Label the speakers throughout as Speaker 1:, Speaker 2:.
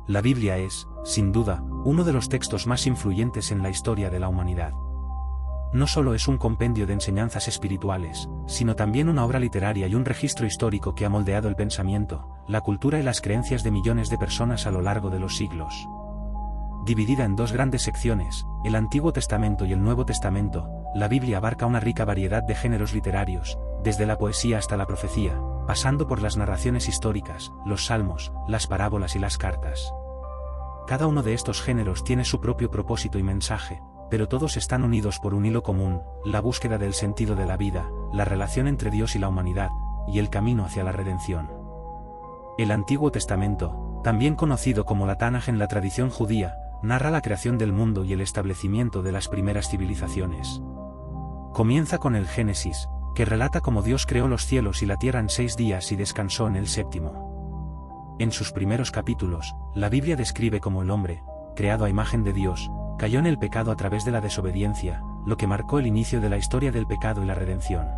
Speaker 1: La Biblia es, sin duda, uno de los textos más influyentes en la historia de la humanidad. No solo es un compendio de enseñanzas espirituales, sino también una obra literaria y un registro histórico que ha moldeado el pensamiento, la cultura y las creencias de millones de personas a lo largo de los siglos. Dividida en dos grandes secciones, el Antiguo Testamento y el Nuevo Testamento, la Biblia abarca una rica variedad de géneros literarios, desde la poesía hasta la profecía, pasando por las narraciones históricas, los salmos, las parábolas y las cartas. Cada uno de estos géneros tiene su propio propósito y mensaje, pero todos están unidos por un hilo común, la búsqueda del sentido de la vida, la relación entre Dios y la humanidad, y el camino hacia la redención. El Antiguo Testamento, también conocido como la Tanaj en la tradición judía, narra la creación del mundo y el establecimiento de las primeras civilizaciones. Comienza con el Génesis, que relata cómo Dios creó los cielos y la tierra en 6 días y descansó en el séptimo. En sus primeros capítulos, la Biblia describe cómo el hombre, creado a imagen de Dios, cayó en el pecado a través de la desobediencia, lo que marcó el inicio de la historia del pecado y la redención.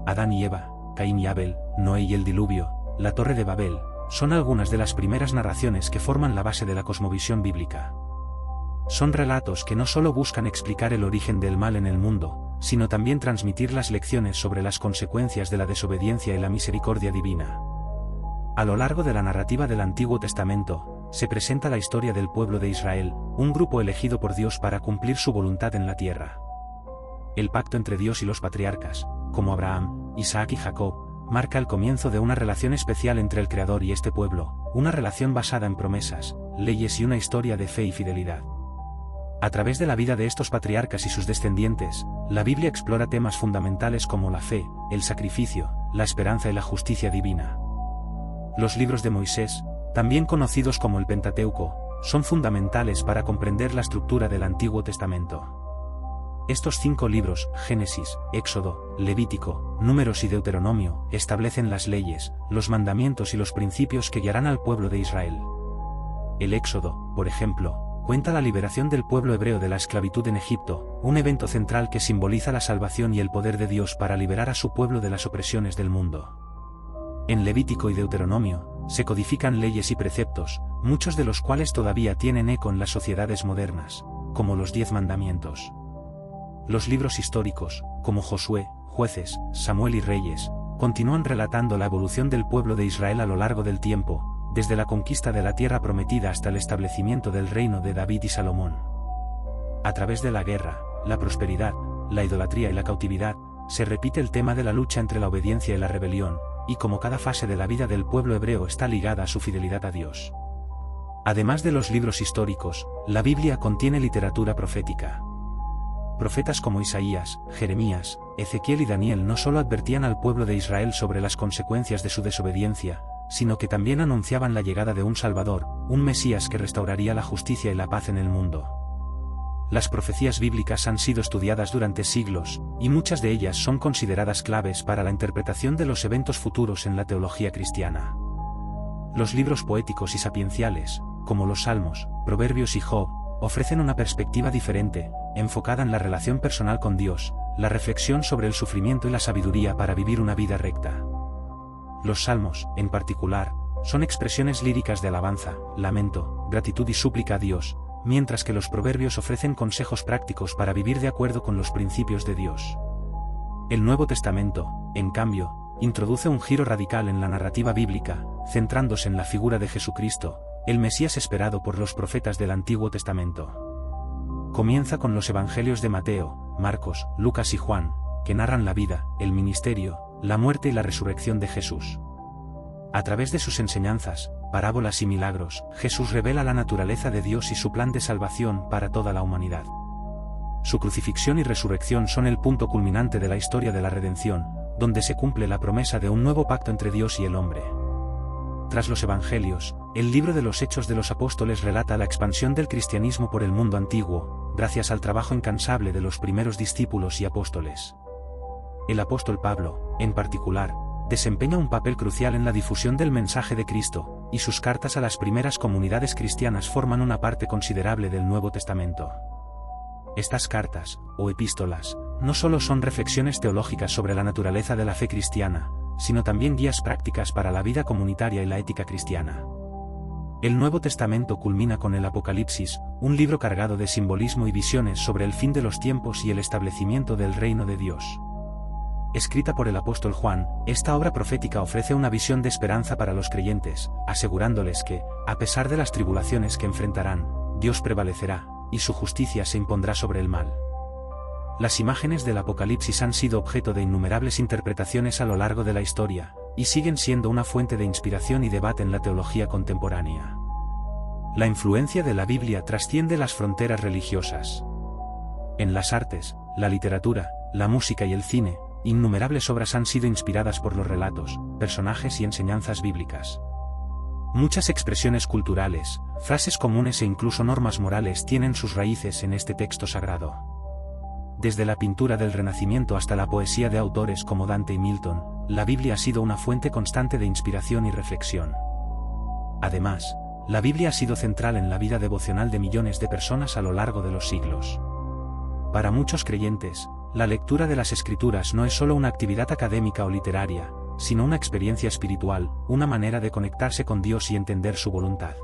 Speaker 1: Adán y Eva, Caín y Abel, Noé y el diluvio, la Torre de Babel, son algunas de las primeras narraciones que forman la base de la cosmovisión bíblica. Son relatos que no solo buscan explicar el origen del mal en el mundo, sino también transmitir las lecciones sobre las consecuencias de la desobediencia y la misericordia divina. A lo largo de la narrativa del Antiguo Testamento, se presenta la historia del pueblo de Israel, un grupo elegido por Dios para cumplir su voluntad en la tierra. El pacto entre Dios y los patriarcas, como Abraham, Isaac y Jacob, marca el comienzo de una relación especial entre el Creador y este pueblo, una relación basada en promesas, leyes y una historia de fe y fidelidad. A través de la vida de estos patriarcas y sus descendientes, la Biblia explora temas fundamentales como la fe, el sacrificio, la esperanza y la justicia divina. Los libros de Moisés, también conocidos como el Pentateuco, son fundamentales para comprender la estructura del Antiguo Testamento. Estos 5 libros, Génesis, Éxodo, Levítico, Números y Deuteronomio, establecen las leyes, los mandamientos y los principios que guiarán al pueblo de Israel. El Éxodo, por ejemplo, cuenta la liberación del pueblo hebreo de la esclavitud en Egipto, un evento central que simboliza la salvación y el poder de Dios para liberar a su pueblo de las opresiones del mundo. En Levítico y Deuteronomio, se codifican leyes y preceptos, muchos de los cuales todavía tienen eco en las sociedades modernas, como los 10 mandamientos. Los libros históricos, como Josué, Jueces, Samuel y Reyes, continúan relatando la evolución del pueblo de Israel a lo largo del tiempo, desde la conquista de la tierra prometida hasta el establecimiento del reino de David y Salomón. A través de la guerra, la prosperidad, la idolatría y la cautividad, se repite el tema de la lucha entre la obediencia y la rebelión, y como cada fase de la vida del pueblo hebreo está ligada a su fidelidad a Dios. Además de los libros históricos, la Biblia contiene literatura profética. Profetas como Isaías, Jeremías, Ezequiel y Daniel no solo advertían al pueblo de Israel sobre las consecuencias de su desobediencia, sino que también anunciaban la llegada de un Salvador, un Mesías que restauraría la justicia y la paz en el mundo. Las profecías bíblicas han sido estudiadas durante siglos, y muchas de ellas son consideradas claves para la interpretación de los eventos futuros en la teología cristiana. Los libros poéticos y sapienciales, como los Salmos, Proverbios y Job, ofrecen una perspectiva diferente, enfocada en la relación personal con Dios, la reflexión sobre el sufrimiento y la sabiduría para vivir una vida recta. Los Salmos, en particular, son expresiones líricas de alabanza, lamento, gratitud y súplica a Dios, mientras que los Proverbios ofrecen consejos prácticos para vivir de acuerdo con los principios de Dios. El Nuevo Testamento, en cambio, introduce un giro radical en la narrativa bíblica, centrándose en la figura de Jesucristo, el Mesías esperado por los profetas del Antiguo Testamento. Comienza con los Evangelios de Mateo, Marcos, Lucas y Juan, que narran la vida, el ministerio, la muerte y la resurrección de Jesús. A través de sus enseñanzas, parábolas y milagros, Jesús revela la naturaleza de Dios y su plan de salvación para toda la humanidad. Su crucifixión y resurrección son el punto culminante de la historia de la redención, donde se cumple la promesa de un nuevo pacto entre Dios y el hombre. Tras los Evangelios, el libro de los Hechos de los Apóstoles relata la expansión del cristianismo por el mundo antiguo, gracias al trabajo incansable de los primeros discípulos y apóstoles. El apóstol Pablo, en particular, desempeña un papel crucial en la difusión del mensaje de Cristo, y sus cartas a las primeras comunidades cristianas forman una parte considerable del Nuevo Testamento. Estas cartas, o epístolas, no solo son reflexiones teológicas sobre la naturaleza de la fe cristiana, sino también guías prácticas para la vida comunitaria y la ética cristiana. El Nuevo Testamento culmina con el Apocalipsis, un libro cargado de simbolismo y visiones sobre el fin de los tiempos y el establecimiento del reino de Dios. Escrita por el apóstol Juan, esta obra profética ofrece una visión de esperanza para los creyentes, asegurándoles que, a pesar de las tribulaciones que enfrentarán, Dios prevalecerá, y su justicia se impondrá sobre el mal. Las imágenes del Apocalipsis han sido objeto de innumerables interpretaciones a lo largo de la historia, y siguen siendo una fuente de inspiración y debate en la teología contemporánea. La influencia de la Biblia trasciende las fronteras religiosas. En las artes, la literatura, la música y el cine, innumerables obras han sido inspiradas por los relatos, personajes y enseñanzas bíblicas. Muchas expresiones culturales, frases comunes e incluso normas morales tienen sus raíces en este texto sagrado. Desde la pintura del Renacimiento hasta la poesía de autores como Dante y Milton, la Biblia ha sido una fuente constante de inspiración y reflexión. Además, la Biblia ha sido central en la vida devocional de millones de personas a lo largo de los siglos. Para muchos creyentes, la lectura de las Escrituras no es solo una actividad académica o literaria, sino una experiencia espiritual, una manera de conectarse con Dios y entender su voluntad.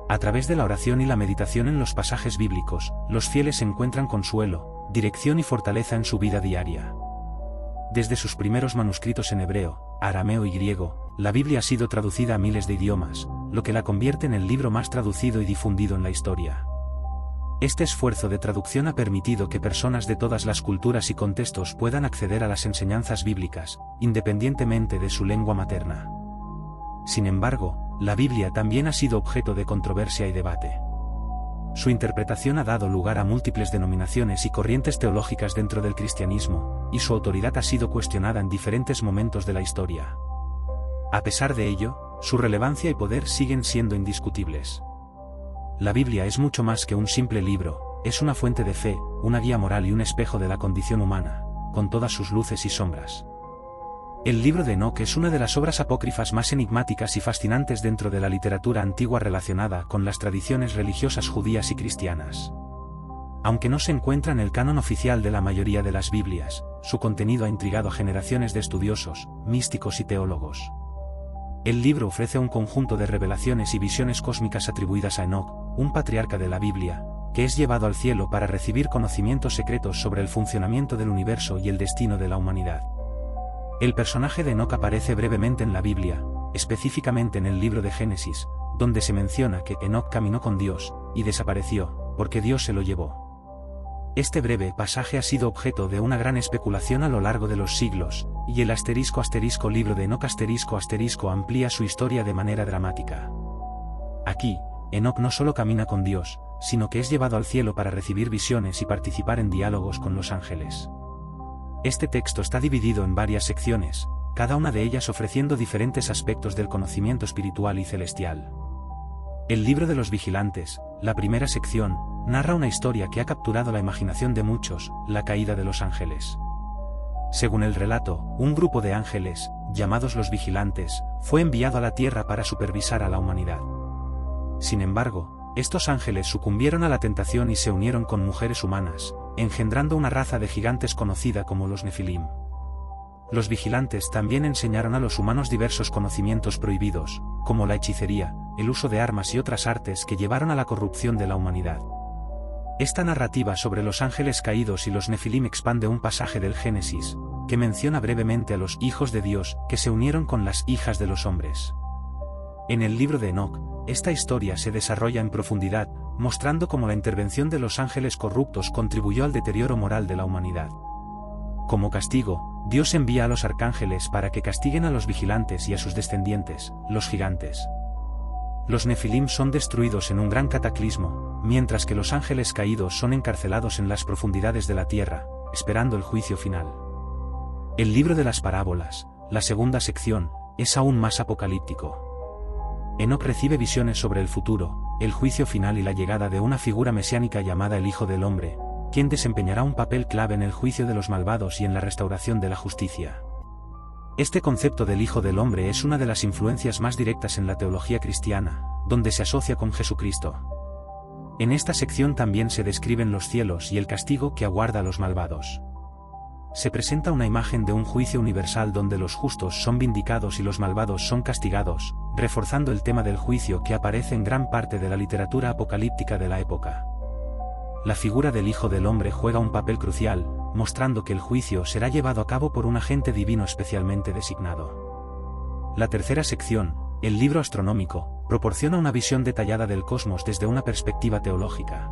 Speaker 1: A través de la oración y la meditación en los pasajes bíblicos, los fieles encuentran consuelo, dirección y fortaleza en su vida diaria. Desde sus primeros manuscritos en hebreo, arameo y griego, la Biblia ha sido traducida a miles de idiomas, lo que la convierte en el libro más traducido y difundido en la historia. Este esfuerzo de traducción ha permitido que personas de todas las culturas y contextos puedan acceder a las enseñanzas bíblicas, independientemente de su lengua materna. Sin embargo, la Biblia también ha sido objeto de controversia y debate. Su interpretación ha dado lugar a múltiples denominaciones y corrientes teológicas dentro del cristianismo, y su autoridad ha sido cuestionada en diferentes momentos de la historia. A pesar de ello, su relevancia y poder siguen siendo indiscutibles. La Biblia es mucho más que un simple libro, es una fuente de fe, una guía moral y un espejo de la condición humana, con todas sus luces y sombras. El libro de Enoc es una de las obras apócrifas más enigmáticas y fascinantes dentro de la literatura antigua relacionada con las tradiciones religiosas judías y cristianas. Aunque no se encuentra en el canon oficial de la mayoría de las Biblias, su contenido ha intrigado a generaciones de estudiosos, místicos y teólogos. El libro ofrece un conjunto de revelaciones y visiones cósmicas atribuidas a Enoc, un patriarca de la Biblia, que es llevado al cielo para recibir conocimientos secretos sobre el funcionamiento del universo y el destino de la humanidad. El personaje de Enoc aparece brevemente en la Biblia, específicamente en el libro de Génesis, donde se menciona que Enoc caminó con Dios, y desapareció, porque Dios se lo llevó. Este breve pasaje ha sido objeto de una gran especulación a lo largo de los siglos, y el ** libro de Enoc ** amplía su historia de manera dramática. Aquí, Enoc no solo camina con Dios, sino que es llevado al cielo para recibir visiones y participar en diálogos con los ángeles. Este texto está dividido en varias secciones, cada una de ellas ofreciendo diferentes aspectos del conocimiento espiritual y celestial. El libro de los vigilantes, la primera sección, narra una historia que ha capturado la imaginación de muchos, la caída de los ángeles. Según el relato, un grupo de ángeles, llamados los vigilantes, fue enviado a la tierra para supervisar a la humanidad. Sin embargo, estos ángeles sucumbieron a la tentación y se unieron con mujeres humanas, engendrando una raza de gigantes conocida como los Nefilim. Los vigilantes también enseñaron a los humanos diversos conocimientos prohibidos, como la hechicería, el uso de armas y otras artes que llevaron a la corrupción de la humanidad. Esta narrativa sobre los ángeles caídos y los Nefilim expande un pasaje del Génesis, que menciona brevemente a los hijos de Dios que se unieron con las hijas de los hombres. En el libro de Enoc, esta historia se desarrolla en profundidad, mostrando cómo la intervención de los ángeles corruptos contribuyó al deterioro moral de la humanidad. Como castigo, Dios envía a los arcángeles para que castiguen a los vigilantes y a sus descendientes, los gigantes. Los Nefilim son destruidos en un gran cataclismo, mientras que los ángeles caídos son encarcelados en las profundidades de la tierra, esperando el juicio final. El libro de las parábolas, la segunda sección, es aún más apocalíptico. Enoc recibe visiones sobre el futuro, el juicio final y la llegada de una figura mesiánica llamada el Hijo del Hombre, quien desempeñará un papel clave en el juicio de los malvados y en la restauración de la justicia. Este concepto del Hijo del Hombre es una de las influencias más directas en la teología cristiana, donde se asocia con Jesucristo. En esta sección también se describen los cielos y el castigo que aguarda a los malvados. Se presenta una imagen de un juicio universal donde los justos son vindicados y los malvados son castigados, reforzando el tema del juicio que aparece en gran parte de la literatura apocalíptica de la época. La figura del Hijo del Hombre juega un papel crucial, mostrando que el juicio será llevado a cabo por un agente divino especialmente designado. La tercera sección, el libro astronómico, proporciona una visión detallada del cosmos desde una perspectiva teológica.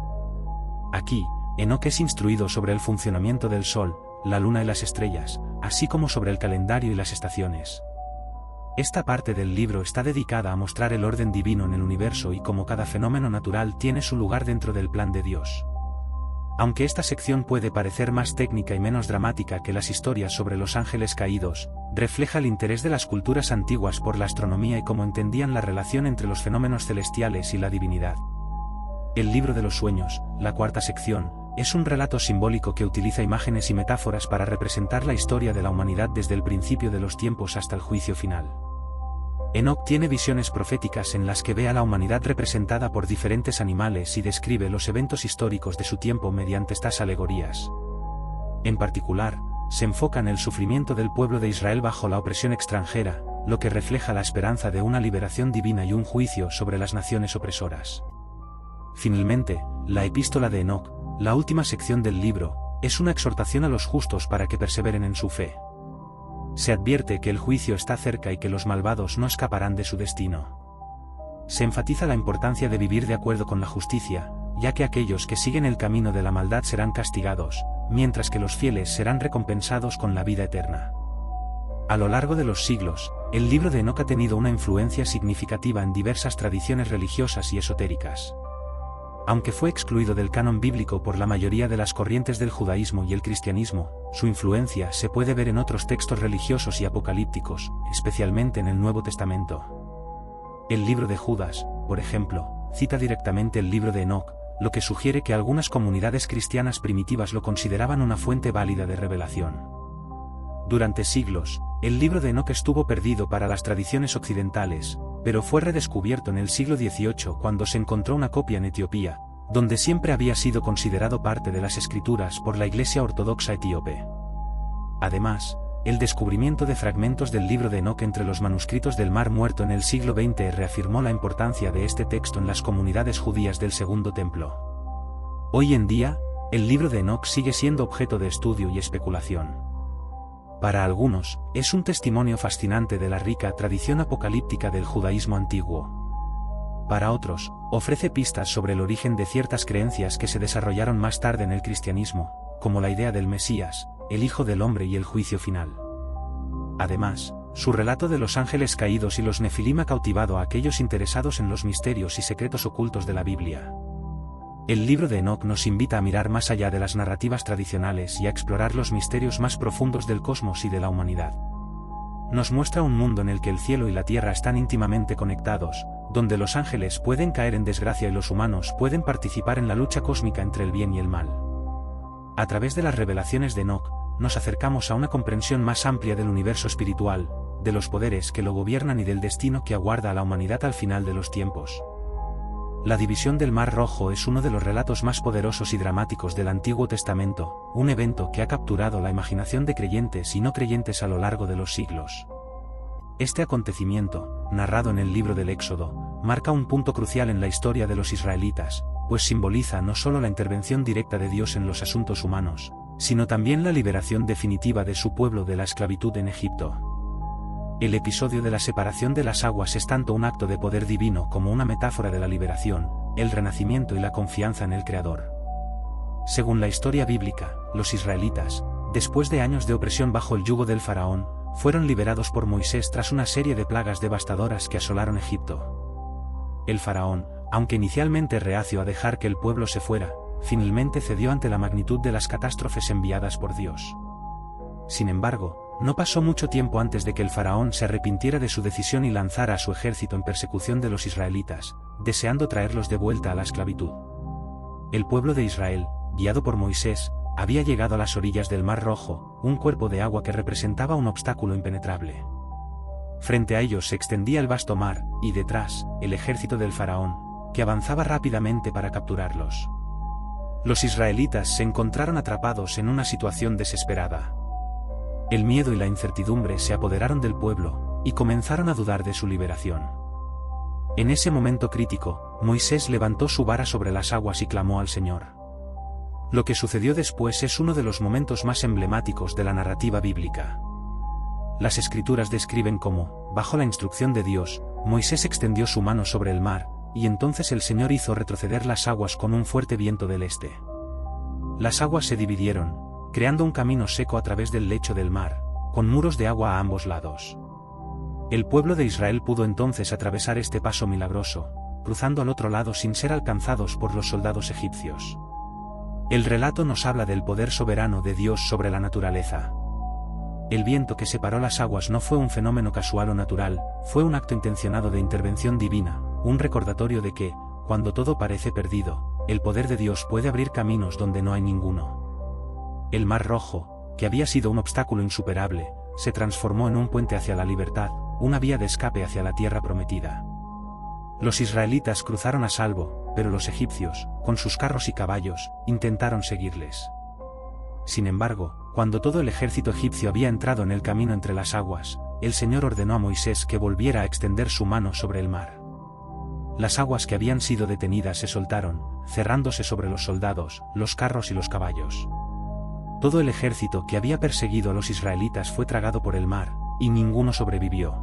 Speaker 1: Aquí, Enoc es instruido sobre el funcionamiento del Sol, la Luna y las estrellas, así como sobre el calendario y las estaciones. Esta parte del libro está dedicada a mostrar el orden divino en el universo y cómo cada fenómeno natural tiene su lugar dentro del plan de Dios. Aunque esta sección puede parecer más técnica y menos dramática que las historias sobre los ángeles caídos, refleja el interés de las culturas antiguas por la astronomía y cómo entendían la relación entre los fenómenos celestiales y la divinidad. El libro de los sueños, la cuarta sección, es un relato simbólico que utiliza imágenes y metáforas para representar la historia de la humanidad desde el principio de los tiempos hasta el juicio final. Enoc tiene visiones proféticas en las que ve a la humanidad representada por diferentes animales y describe los eventos históricos de su tiempo mediante estas alegorías. En particular, se enfoca en el sufrimiento del pueblo de Israel bajo la opresión extranjera, lo que refleja la esperanza de una liberación divina y un juicio sobre las naciones opresoras. Finalmente, la epístola de Enoc, la última sección del libro, es una exhortación a los justos para que perseveren en su fe. Se advierte que el juicio está cerca y que los malvados no escaparán de su destino. Se enfatiza la importancia de vivir de acuerdo con la justicia, ya que aquellos que siguen el camino de la maldad serán castigados, mientras que los fieles serán recompensados con la vida eterna. A lo largo de los siglos, el libro de Enoc ha tenido una influencia significativa en diversas tradiciones religiosas y esotéricas. Aunque fue excluido del canon bíblico por la mayoría de las corrientes del judaísmo y el cristianismo, su influencia se puede ver en otros textos religiosos y apocalípticos, especialmente en el Nuevo Testamento. El libro de Judas, por ejemplo, cita directamente el libro de Enoc, lo que sugiere que algunas comunidades cristianas primitivas lo consideraban una fuente válida de revelación. Durante siglos, el libro de Enoc estuvo perdido para las tradiciones occidentales, pero fue redescubierto en el siglo XVIII cuando se encontró una copia en Etiopía, donde siempre había sido considerado parte de las escrituras por la Iglesia Ortodoxa etíope. Además, el descubrimiento de fragmentos del libro de Enoc entre los manuscritos del Mar Muerto en el siglo XX reafirmó la importancia de este texto en las comunidades judías del Segundo Templo. Hoy en día, el libro de Enoc sigue siendo objeto de estudio y especulación. Para algunos, es un testimonio fascinante de la rica tradición apocalíptica del judaísmo antiguo. Para otros, ofrece pistas sobre el origen de ciertas creencias que se desarrollaron más tarde en el cristianismo, como la idea del Mesías, el Hijo del Hombre y el juicio final. Además, su relato de los ángeles caídos y los Nefilim ha cautivado a aquellos interesados en los misterios y secretos ocultos de la Biblia. El libro de Enoc nos invita a mirar más allá de las narrativas tradicionales y a explorar los misterios más profundos del cosmos y de la humanidad. Nos muestra un mundo en el que el cielo y la tierra están íntimamente conectados, donde los ángeles pueden caer en desgracia y los humanos pueden participar en la lucha cósmica entre el bien y el mal. A través de las revelaciones de Enoc, nos acercamos a una comprensión más amplia del universo espiritual, de los poderes que lo gobiernan y del destino que aguarda a la humanidad al final de los tiempos. La división del Mar Rojo es uno de los relatos más poderosos y dramáticos del Antiguo Testamento, un evento que ha capturado la imaginación de creyentes y no creyentes a lo largo de los siglos. Este acontecimiento, narrado en el libro del Éxodo, marca un punto crucial en la historia de los israelitas, pues simboliza no solo la intervención directa de Dios en los asuntos humanos, sino también la liberación definitiva de su pueblo de la esclavitud en Egipto. El episodio de la separación de las aguas es tanto un acto de poder divino como una metáfora de la liberación, el renacimiento y la confianza en el Creador. Según la historia bíblica, los israelitas, después de años de opresión bajo el yugo del faraón, fueron liberados por Moisés tras una serie de plagas devastadoras que asolaron Egipto. El faraón, aunque inicialmente reacio a dejar que el pueblo se fuera, finalmente cedió ante la magnitud de las catástrofes enviadas por Dios. Sin embargo, no pasó mucho tiempo antes de que el faraón se arrepintiera de su decisión y lanzara a su ejército en persecución de los israelitas, deseando traerlos de vuelta a la esclavitud. El pueblo de Israel, guiado por Moisés, había llegado a las orillas del Mar Rojo, un cuerpo de agua que representaba un obstáculo impenetrable. Frente a ellos se extendía el vasto mar, y detrás, el ejército del faraón, que avanzaba rápidamente para capturarlos. Los israelitas se encontraron atrapados en una situación desesperada. El miedo y la incertidumbre se apoderaron del pueblo, y comenzaron a dudar de su liberación. En ese momento crítico, Moisés levantó su vara sobre las aguas y clamó al Señor. Lo que sucedió después es uno de los momentos más emblemáticos de la narrativa bíblica. Las Escrituras describen cómo, bajo la instrucción de Dios, Moisés extendió su mano sobre el mar, y entonces el Señor hizo retroceder las aguas con un fuerte viento del este. Las aguas se dividieron, creando un camino seco a través del lecho del mar, con muros de agua a ambos lados. El pueblo de Israel pudo entonces atravesar este paso milagroso, cruzando al otro lado sin ser alcanzados por los soldados egipcios. El relato nos habla del poder soberano de Dios sobre la naturaleza. El viento que separó las aguas no fue un fenómeno casual o natural, fue un acto intencionado de intervención divina, un recordatorio de que, cuando todo parece perdido, el poder de Dios puede abrir caminos donde no hay ninguno. El Mar Rojo, que había sido un obstáculo insuperable, se transformó en un puente hacia la libertad, una vía de escape hacia la tierra prometida. Los israelitas cruzaron a salvo, pero los egipcios, con sus carros y caballos, intentaron seguirles. Sin embargo, cuando todo el ejército egipcio había entrado en el camino entre las aguas, el Señor ordenó a Moisés que volviera a extender su mano sobre el mar. Las aguas que habían sido detenidas se soltaron, cerrándose sobre los soldados, los carros y los caballos. Todo el ejército que había perseguido a los israelitas fue tragado por el mar, y ninguno sobrevivió.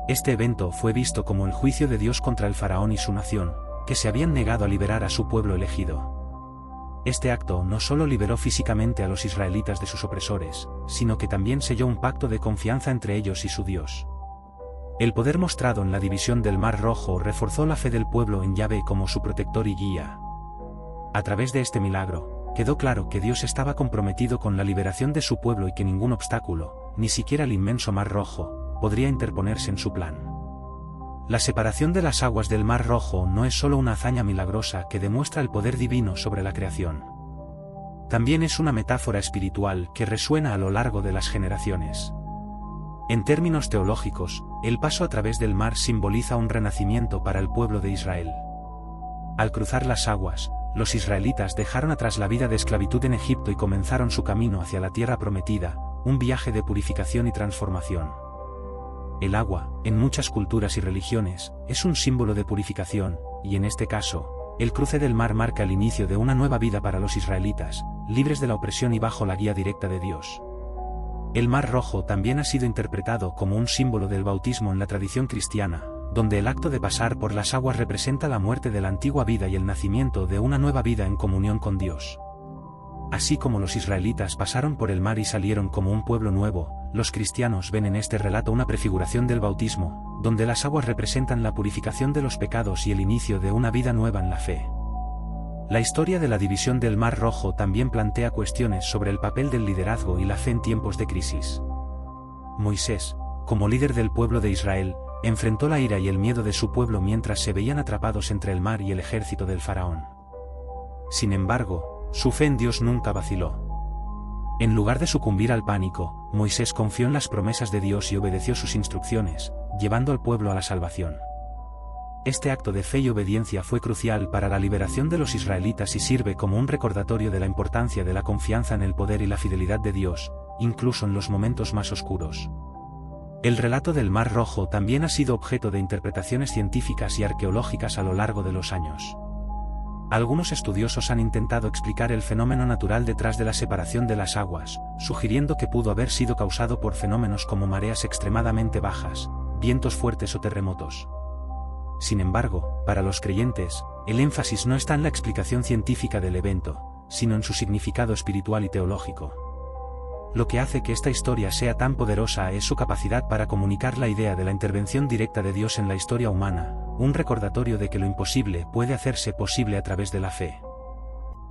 Speaker 1: Este evento fue visto como el juicio de Dios contra el faraón y su nación, que se habían negado a liberar a su pueblo elegido. Este acto no solo liberó físicamente a los israelitas de sus opresores, sino que también selló un pacto de confianza entre ellos y su Dios. El poder mostrado en la división del Mar Rojo reforzó la fe del pueblo en Yahvé como su protector y guía. A través de este milagro, quedó claro que Dios estaba comprometido con la liberación de su pueblo y que ningún obstáculo, ni siquiera el inmenso Mar Rojo, podría interponerse en su plan. La separación de las aguas del Mar Rojo no es solo una hazaña milagrosa que demuestra el poder divino sobre la creación. También es una metáfora espiritual que resuena a lo largo de las generaciones. En términos teológicos, el paso a través del mar simboliza un renacimiento para el pueblo de Israel. Al cruzar las aguas, los israelitas dejaron atrás la vida de esclavitud en Egipto y comenzaron su camino hacia la tierra prometida, un viaje de purificación y transformación. El agua, en muchas culturas y religiones, es un símbolo de purificación, y en este caso, el cruce del mar marca el inicio de una nueva vida para los israelitas, libres de la opresión y bajo la guía directa de Dios. El Mar Rojo también ha sido interpretado como un símbolo del bautismo en la tradición cristiana, donde el acto de pasar por las aguas representa la muerte de la antigua vida y el nacimiento de una nueva vida en comunión con Dios. Así como los israelitas pasaron por el mar y salieron como un pueblo nuevo, los cristianos ven en este relato una prefiguración del bautismo, donde las aguas representan la purificación de los pecados y el inicio de una vida nueva en la fe. La historia de la división del Mar Rojo también plantea cuestiones sobre el papel del liderazgo y la fe en tiempos de crisis. Moisés, como líder del pueblo de Israel, enfrentó la ira y el miedo de su pueblo mientras se veían atrapados entre el mar y el ejército del faraón. Sin embargo, su fe en Dios nunca vaciló. En lugar de sucumbir al pánico, Moisés confió en las promesas de Dios y obedeció sus instrucciones, llevando al pueblo a la salvación. Este acto de fe y obediencia fue crucial para la liberación de los israelitas y sirve como un recordatorio de la importancia de la confianza en el poder y la fidelidad de Dios, incluso en los momentos más oscuros. El relato del Mar Rojo también ha sido objeto de interpretaciones científicas y arqueológicas a lo largo de los años. Algunos estudiosos han intentado explicar el fenómeno natural detrás de la separación de las aguas, sugiriendo que pudo haber sido causado por fenómenos como mareas extremadamente bajas, vientos fuertes o terremotos. Sin embargo, para los creyentes, el énfasis no está en la explicación científica del evento, sino en su significado espiritual y teológico. Lo que hace que esta historia sea tan poderosa es su capacidad para comunicar la idea de la intervención directa de Dios en la historia humana, un recordatorio de que lo imposible puede hacerse posible a través de la fe.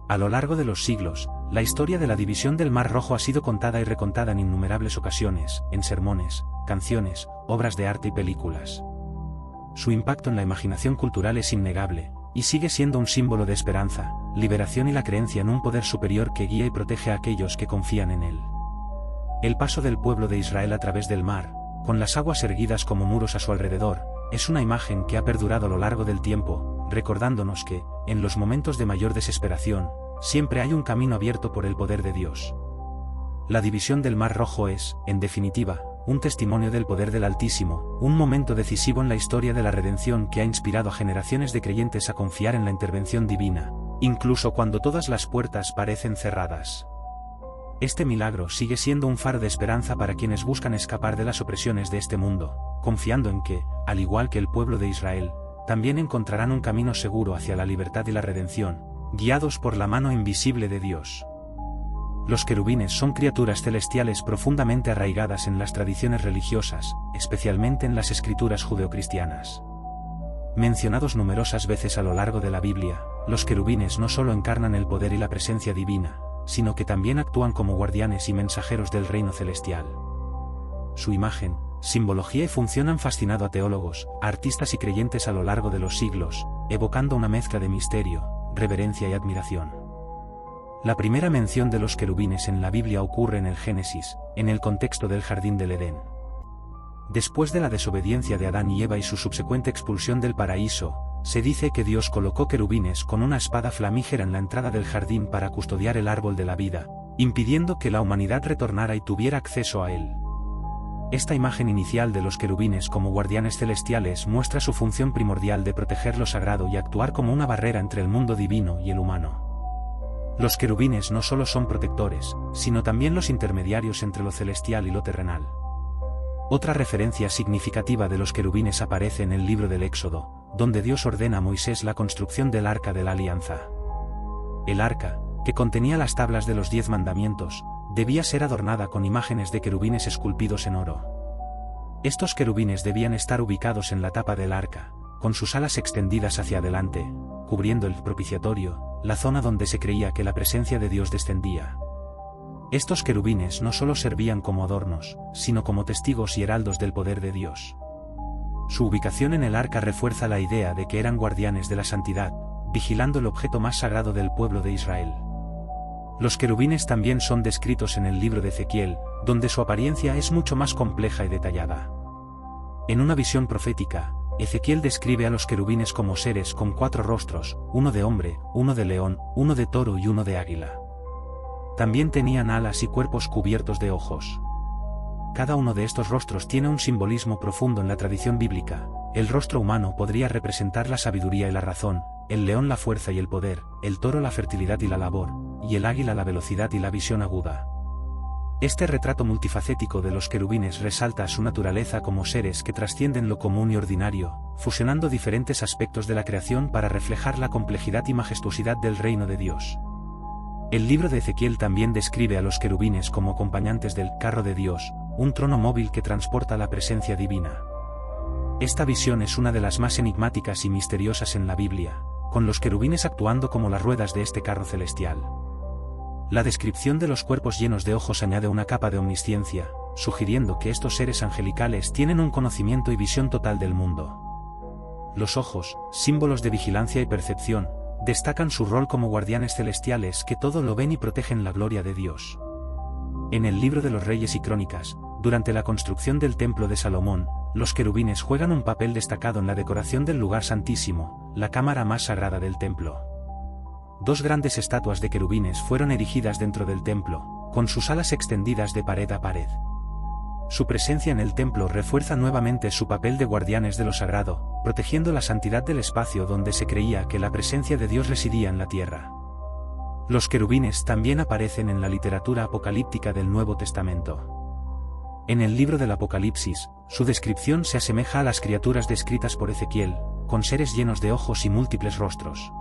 Speaker 1: A lo largo de los siglos, la historia de la división del Mar Rojo ha sido contada y recontada en innumerables ocasiones, en sermones, canciones, obras de arte y películas. Su impacto en la imaginación cultural es innegable, y sigue siendo un símbolo de esperanza, liberación y la creencia en un poder superior que guía y protege a aquellos que confían en él. El paso del pueblo de Israel a través del mar, con las aguas erguidas como muros a su alrededor, es una imagen que ha perdurado a lo largo del tiempo, recordándonos que, en los momentos de mayor desesperación, siempre hay un camino abierto por el poder de Dios. La división del Mar Rojo es, en definitiva, un testimonio del poder del Altísimo, un momento decisivo en la historia de la redención que ha inspirado a generaciones de creyentes a confiar en la intervención divina, incluso cuando todas las puertas parecen cerradas. Este milagro sigue siendo un faro de esperanza para quienes buscan escapar de las opresiones de este mundo, confiando en que, al igual que el pueblo de Israel, también encontrarán un camino seguro hacia la libertad y la redención, guiados por la mano invisible de Dios. Los querubines son criaturas celestiales profundamente arraigadas en las tradiciones religiosas, especialmente en las escrituras judeocristianas. Mencionados numerosas veces a lo largo de la Biblia, los querubines no solo encarnan el poder y la presencia divina, sino que también actúan como guardianes y mensajeros del reino celestial. Su imagen, simbología y función han fascinado a teólogos, a artistas y creyentes a lo largo de los siglos, evocando una mezcla de misterio, reverencia y admiración. La primera mención de los querubines en la Biblia ocurre en el Génesis, en el contexto del jardín del Edén. Después de la desobediencia de Adán y Eva y su subsecuente expulsión del paraíso, se dice que Dios colocó querubines con una espada flamígera en la entrada del jardín para custodiar el árbol de la vida, impidiendo que la humanidad retornara y tuviera acceso a él. Esta imagen inicial de los querubines como guardianes celestiales muestra su función primordial de proteger lo sagrado y actuar como una barrera entre el mundo divino y el humano. Los querubines no solo son protectores, sino también los intermediarios entre lo celestial y lo terrenal. Otra referencia significativa de los querubines aparece en el libro del Éxodo, donde Dios ordena a Moisés la construcción del Arca de la Alianza. El arca, que contenía las tablas de los 10 mandamientos, debía ser adornada con imágenes de querubines esculpidos en oro. Estos querubines debían estar ubicados en la tapa del arca, con sus alas extendidas hacia adelante, cubriendo el propiciatorio, la zona donde se creía que la presencia de Dios descendía. Estos querubines no solo servían como adornos, sino como testigos y heraldos del poder de Dios. Su ubicación en el arca refuerza la idea de que eran guardianes de la santidad, vigilando el objeto más sagrado del pueblo de Israel. Los querubines también son descritos en el libro de Ezequiel, donde su apariencia es mucho más compleja y detallada. En una visión profética, Ezequiel describe a los querubines como seres con 4 rostros, uno de hombre, uno de león, uno de toro y uno de águila. También tenían alas y cuerpos cubiertos de ojos. Cada uno de estos rostros tiene un simbolismo profundo en la tradición bíblica. El rostro humano podría representar la sabiduría y la razón, el león la fuerza y el poder, el toro la fertilidad y la labor, y el águila la velocidad y la visión aguda. Este retrato multifacético de los querubines resalta su naturaleza como seres que trascienden lo común y ordinario, fusionando diferentes aspectos de la creación para reflejar la complejidad y majestuosidad del reino de Dios. El libro de Ezequiel también describe a los querubines como acompañantes del carro de Dios, un trono móvil que transporta la presencia divina. Esta visión es una de las más enigmáticas y misteriosas en la Biblia, con los querubines actuando como las ruedas de este carro celestial. La descripción de los cuerpos llenos de ojos añade una capa de omnisciencia, sugiriendo que estos seres angelicales tienen un conocimiento y visión total del mundo. Los ojos, símbolos de vigilancia y percepción, destacan su rol como guardianes celestiales que todo lo ven y protegen la gloria de Dios. En el libro de los Reyes y Crónicas, durante la construcción del templo de Salomón, los querubines juegan un papel destacado en la decoración del lugar santísimo, la cámara más sagrada del templo. 2 grandes estatuas de querubines fueron erigidas dentro del templo, con sus alas extendidas de pared a pared. Su presencia en el templo refuerza nuevamente su papel de guardianes de lo sagrado, protegiendo la santidad del espacio donde se creía que la presencia de Dios residía en la tierra. Los querubines también aparecen en la literatura apocalíptica del Nuevo Testamento. En el libro del Apocalipsis, su descripción se asemeja a las criaturas descritas por Ezequiel, con seres llenos de ojos y múltiples rostros.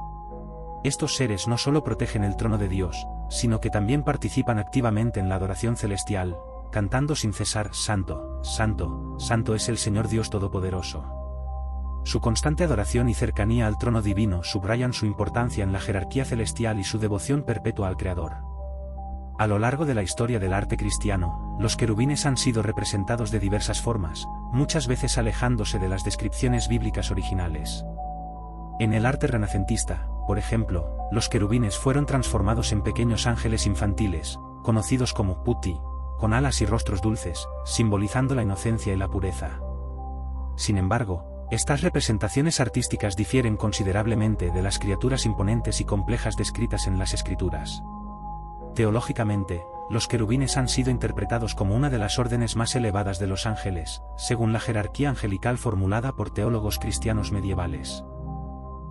Speaker 1: Estos seres no solo protegen el trono de Dios, sino que también participan activamente en la adoración celestial, cantando sin cesar: Santo, Santo, Santo es el Señor Dios Todopoderoso. Su constante adoración y cercanía al trono divino subrayan su importancia en la jerarquía celestial y su devoción perpetua al Creador. A lo largo de la historia del arte cristiano, los querubines han sido representados de diversas formas, muchas veces alejándose de las descripciones bíblicas originales. En el arte renacentista, por ejemplo, los querubines fueron transformados en pequeños ángeles infantiles, conocidos como putti, con alas y rostros dulces, simbolizando la inocencia y la pureza. Sin embargo, estas representaciones artísticas difieren considerablemente de las criaturas imponentes y complejas descritas en las Escrituras. Teológicamente, los querubines han sido interpretados como una de las órdenes más elevadas de los ángeles, según la jerarquía angelical formulada por teólogos cristianos medievales.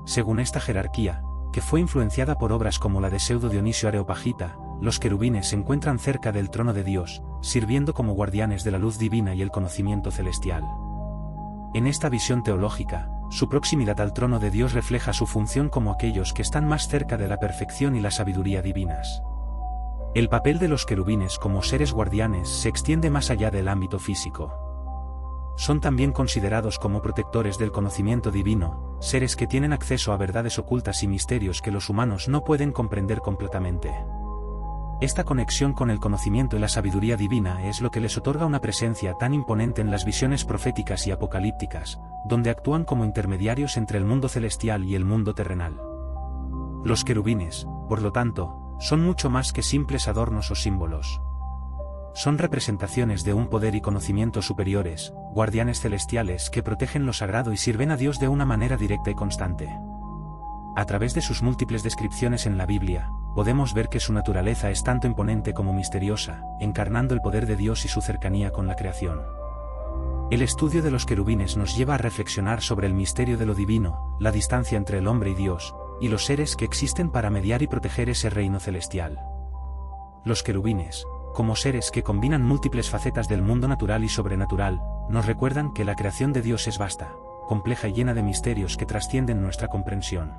Speaker 1: Según esta jerarquía, que fue influenciada por obras como la de Pseudo Dionisio Areopagita, los querubines se encuentran cerca del trono de Dios, sirviendo como guardianes de la luz divina y el conocimiento celestial. En esta visión teológica, su proximidad al trono de Dios refleja su función como aquellos que están más cerca de la perfección y la sabiduría divinas. El papel de los querubines como seres guardianes se extiende más allá del ámbito físico. Son también considerados como protectores del conocimiento divino, seres que tienen acceso a verdades ocultas y misterios que los humanos no pueden comprender completamente. Esta conexión con el conocimiento y la sabiduría divina es lo que les otorga una presencia tan imponente en las visiones proféticas y apocalípticas, donde actúan como intermediarios entre el mundo celestial y el mundo terrenal. Los querubines, por lo tanto, son mucho más que simples adornos o símbolos. Son representaciones de un poder y conocimiento superiores, guardianes celestiales que protegen lo sagrado y sirven a Dios de una manera directa y constante. A través de sus múltiples descripciones en la Biblia, podemos ver que su naturaleza es tanto imponente como misteriosa, encarnando el poder de Dios y su cercanía con la creación. El estudio de los querubines nos lleva a reflexionar sobre el misterio de lo divino, la distancia entre el hombre y Dios, y los seres que existen para mediar y proteger ese reino celestial. Los querubines, como seres que combinan múltiples facetas del mundo natural y sobrenatural, nos recuerdan que la creación de Dios es vasta, compleja y llena de misterios que trascienden nuestra comprensión.